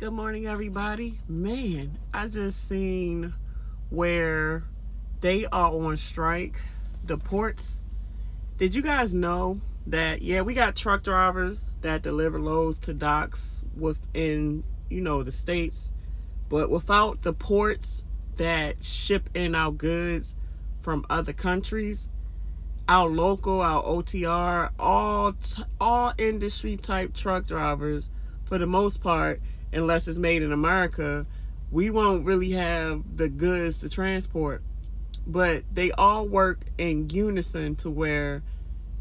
Good morning, everybody. Man, I just seen where they are on strike, the ports. Did you guys know that, we got truck drivers that deliver loads to docks within, the states, but without the ports that ship in our goods from other countries, our local, our OTR, all industry type truck drivers, for the most part, unless it's made in America, we won't really have the goods to transport. But they all work in unison to where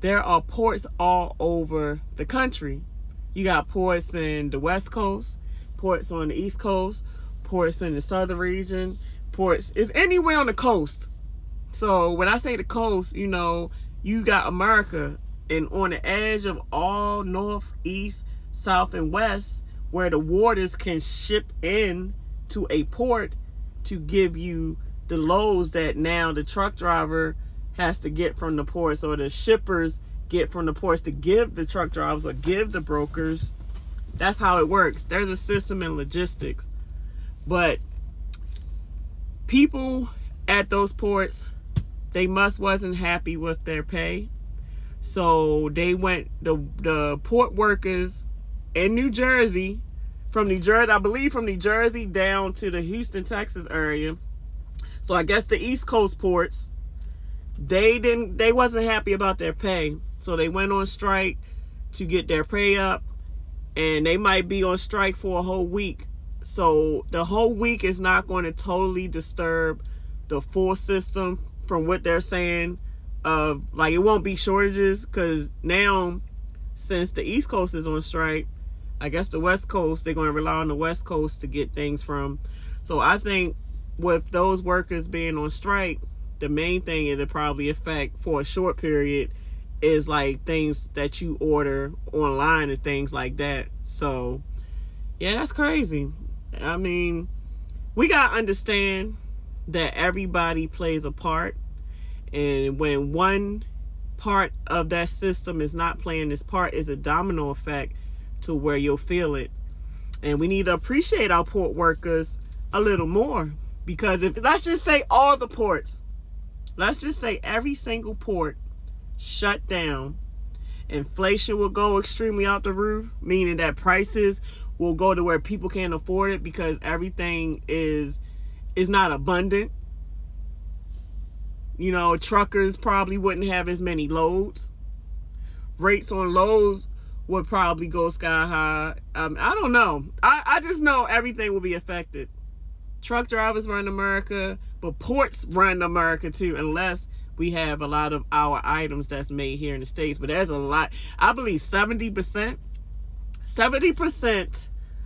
there are ports all over the country. You got ports in the West Coast, ports on the East Coast, ports in the Southern region, ports is anywhere on the coast. So when I say the coast, you got America, and on the edge of all north, east, south, and west, where the waters can ship in to a port to give you the loads that now the truck driver has to get from the ports, or the shippers get from the ports to give the truck drivers or give the brokers. That's how it works. There's a system in logistics. But people at those ports, they wasn't happy with their pay. So they went, the port workers in New Jersey, from New Jersey down to the Houston, Texas area. So I guess the East Coast ports, they wasn't happy about their pay. So they went on strike to get their pay up, and they might be on strike for a whole week. So the whole week is not going to totally disturb the full system from what they're saying. It won't be shortages, because now, since the East Coast is on strike, I guess the West Coast, they're going to rely on the West Coast to get things from. So I think with those workers being on strike, the main thing it'll probably affect for a short period is like things that you order online and things like that. So yeah, that's crazy. I mean, we got to understand that everybody plays a part. And when one part of that system is not playing this part, is a domino effect to where you'll feel it. And we need to appreciate our port workers a little more, because if, let's just say all the ports, let's just say every single port shut down, inflation will go extremely out the roof, meaning that prices will go to where people can't afford it because everything is not abundant. Truckers probably wouldn't have as many loads. Rates on loads would probably go sky high. I don't know. I just know everything will be affected. Truck drivers run America, but ports run America too, unless we have a lot of our items that's made here in the States. But there's a lot. I believe 70%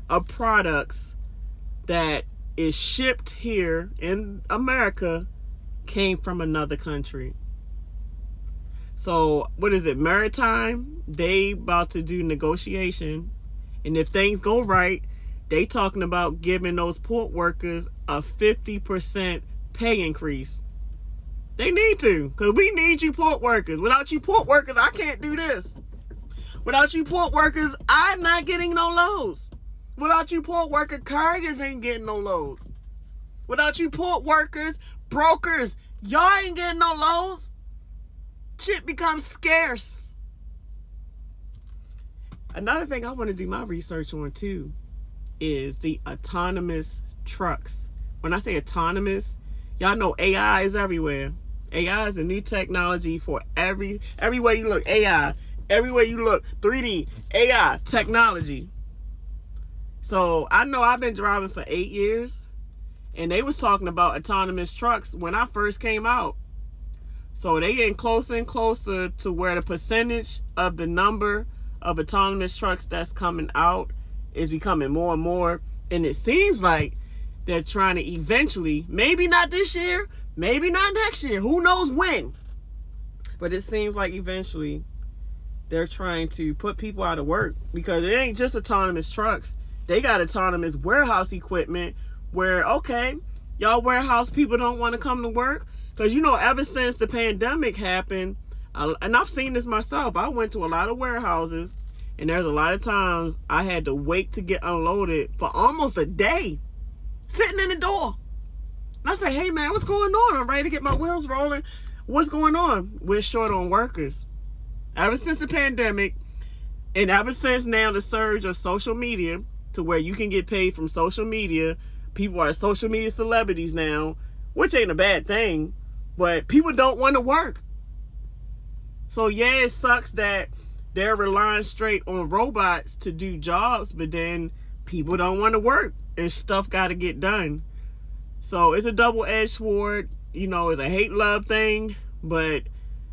of products that is shipped here in America came from another country. So what is it, maritime? They about to do negotiation, and if things go right, they talking about giving those port workers a 50% pay increase. They need to, because we need you port workers. Without you port workers, I can't do this. Without you port workers, I'm not getting no loads. Without you port worker, carriers ain't getting no loads. Without you port workers, brokers, y'all ain't getting no loads. Shit becomes scarce. Another thing I want to do my research on too is the autonomous trucks. When I say autonomous, y'all know AI is everywhere. AI is a new technology for every way you look. AI, everywhere you look. 3D, AI, technology. So I know I've been driving for 8 years, and they was talking about autonomous trucks when I first came out. So they getting closer and closer to where the percentage of the number of autonomous trucks that's coming out is becoming more and more. And it seems like they're trying to eventually, maybe not this year, maybe not next year, who knows when. But it seems like eventually they're trying to put people out of work, because it ain't just autonomous trucks. They got autonomous warehouse equipment where, okay, y'all warehouse people don't want to come to work. Because, ever since the pandemic happened, and I've seen this myself, I went to a lot of warehouses, And there's a lot of times I had to wait to get unloaded for almost a day, sitting in the door. And I say, hey man, what's going on? I'm ready to get my wheels rolling. What's going on? We're short on workers. Ever since the pandemic, and ever since now the surge of social media, to where you can get paid from social media, people are social media celebrities now, which ain't a bad thing, but people don't want to work. So yeah, it sucks that they're relying straight on robots to do jobs, but then people don't want to work and stuff got to get done. So it's a double-edged sword. You know, it's a hate-love thing, but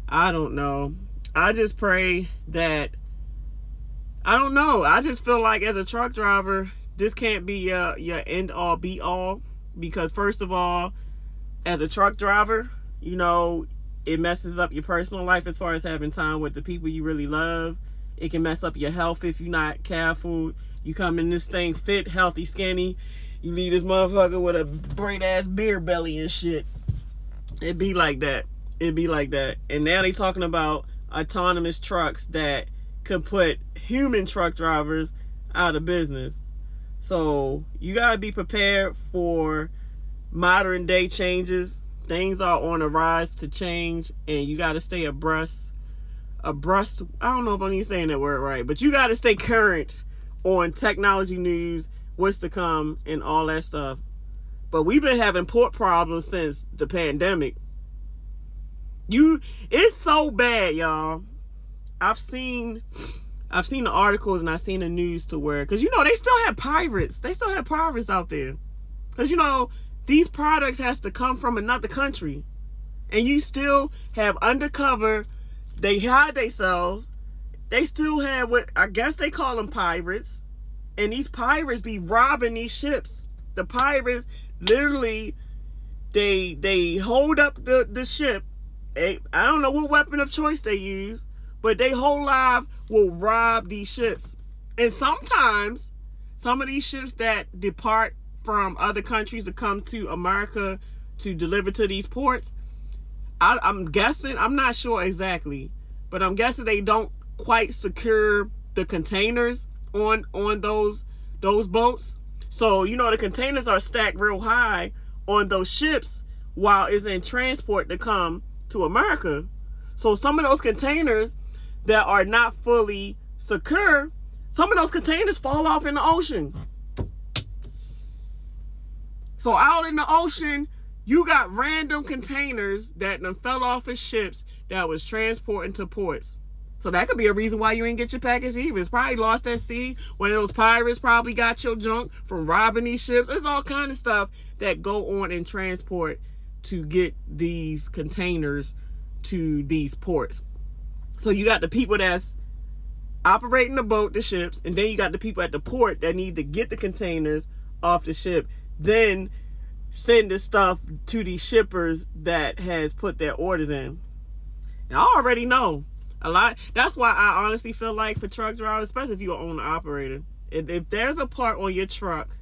I don't know. I just pray that, I don't know. I just feel like as a truck driver, this can't be your end-all, be-all. Because first of all, as a truck driver, you know, it messes up your personal life as far as having time with the people you really love. It can mess up your health if you're not careful. You come in this thing fit, healthy, skinny. You leave this motherfucker with a great-ass beer belly and shit. It be like that. It be like that. And now they talking about autonomous trucks that could put human truck drivers out of business. So you got to be prepared for modern day changes. Things are on a rise to change, and you got to stay abreast. I don't know if I'm even saying that word right, but you got to stay current on technology news, what's to come, and all that stuff. But we've been having port problems since the pandemic. It's so bad, y'all. I've seen the articles and I've seen the news to where, because you know they still have pirates. They still have pirates out there, because you know these products has to come from another country, and you still have undercover. They hide themselves. They still have what I guess they call them pirates, and these pirates be robbing these ships. The pirates literally, they hold up the ship. I don't know what weapon of choice they use, but they whole life will rob these ships. And sometimes some of these ships that depart from other countries to come to America to deliver to these ports, I'm guessing, I'm not sure exactly, but I'm guessing they don't quite secure the containers on those boats. So, you know, the containers are stacked real high on those ships while it's in transport to come to America. So some of those containers that are not fully secure, some of those containers fall off in the ocean. So out in the ocean, you got random containers that done fell off of ships that was transporting to ports. So that could be a reason why you ain't get your package either. It's probably lost at sea. One of those pirates probably got your junk from robbing these ships. There's all kind of stuff that go on in transport to get these containers to these ports. So you got the people that's operating the boat, the ships, and then you got the people at the port that need to get the containers off the ship, then send the stuff to these shippers that has put their orders in. And I already know a lot. That's why I honestly feel like for truck drivers, especially if you're an owner operator, if there's a part on your truck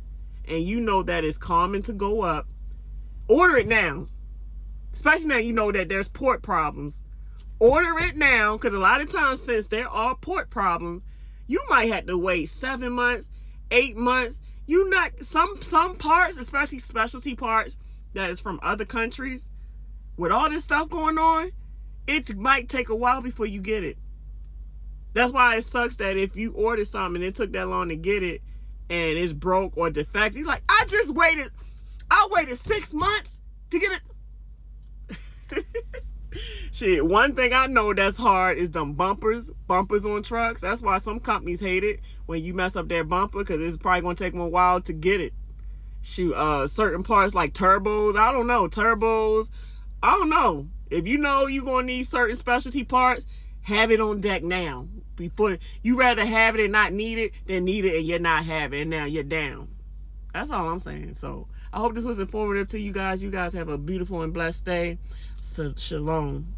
and you know that it's common to go up, order it now. Especially now you know that there's port problems. Order it now, because a lot of times since there are port problems, you might have to wait 7 months, 8 months. Some parts, especially specialty parts that is from other countries, with all this stuff going on, it might take a while before you get it. That's why it sucks that if you order something and it took that long to get it and it's broke or defective, you're like, I waited 6 months to get it. Shit, one thing I know that's hard is them bumpers on trucks. That's why some companies hate it when you mess up their bumper, because it's probably going to take them a while to get it. Shoot, certain parts like turbos, I don't know. If you know you're going to need certain specialty parts, have it on deck now. Before you rather have it and not need it than need it and you're not having it and now you're down. That's all I'm saying. So I hope this was informative to you guys. You guys have a beautiful and blessed day. So, shalom.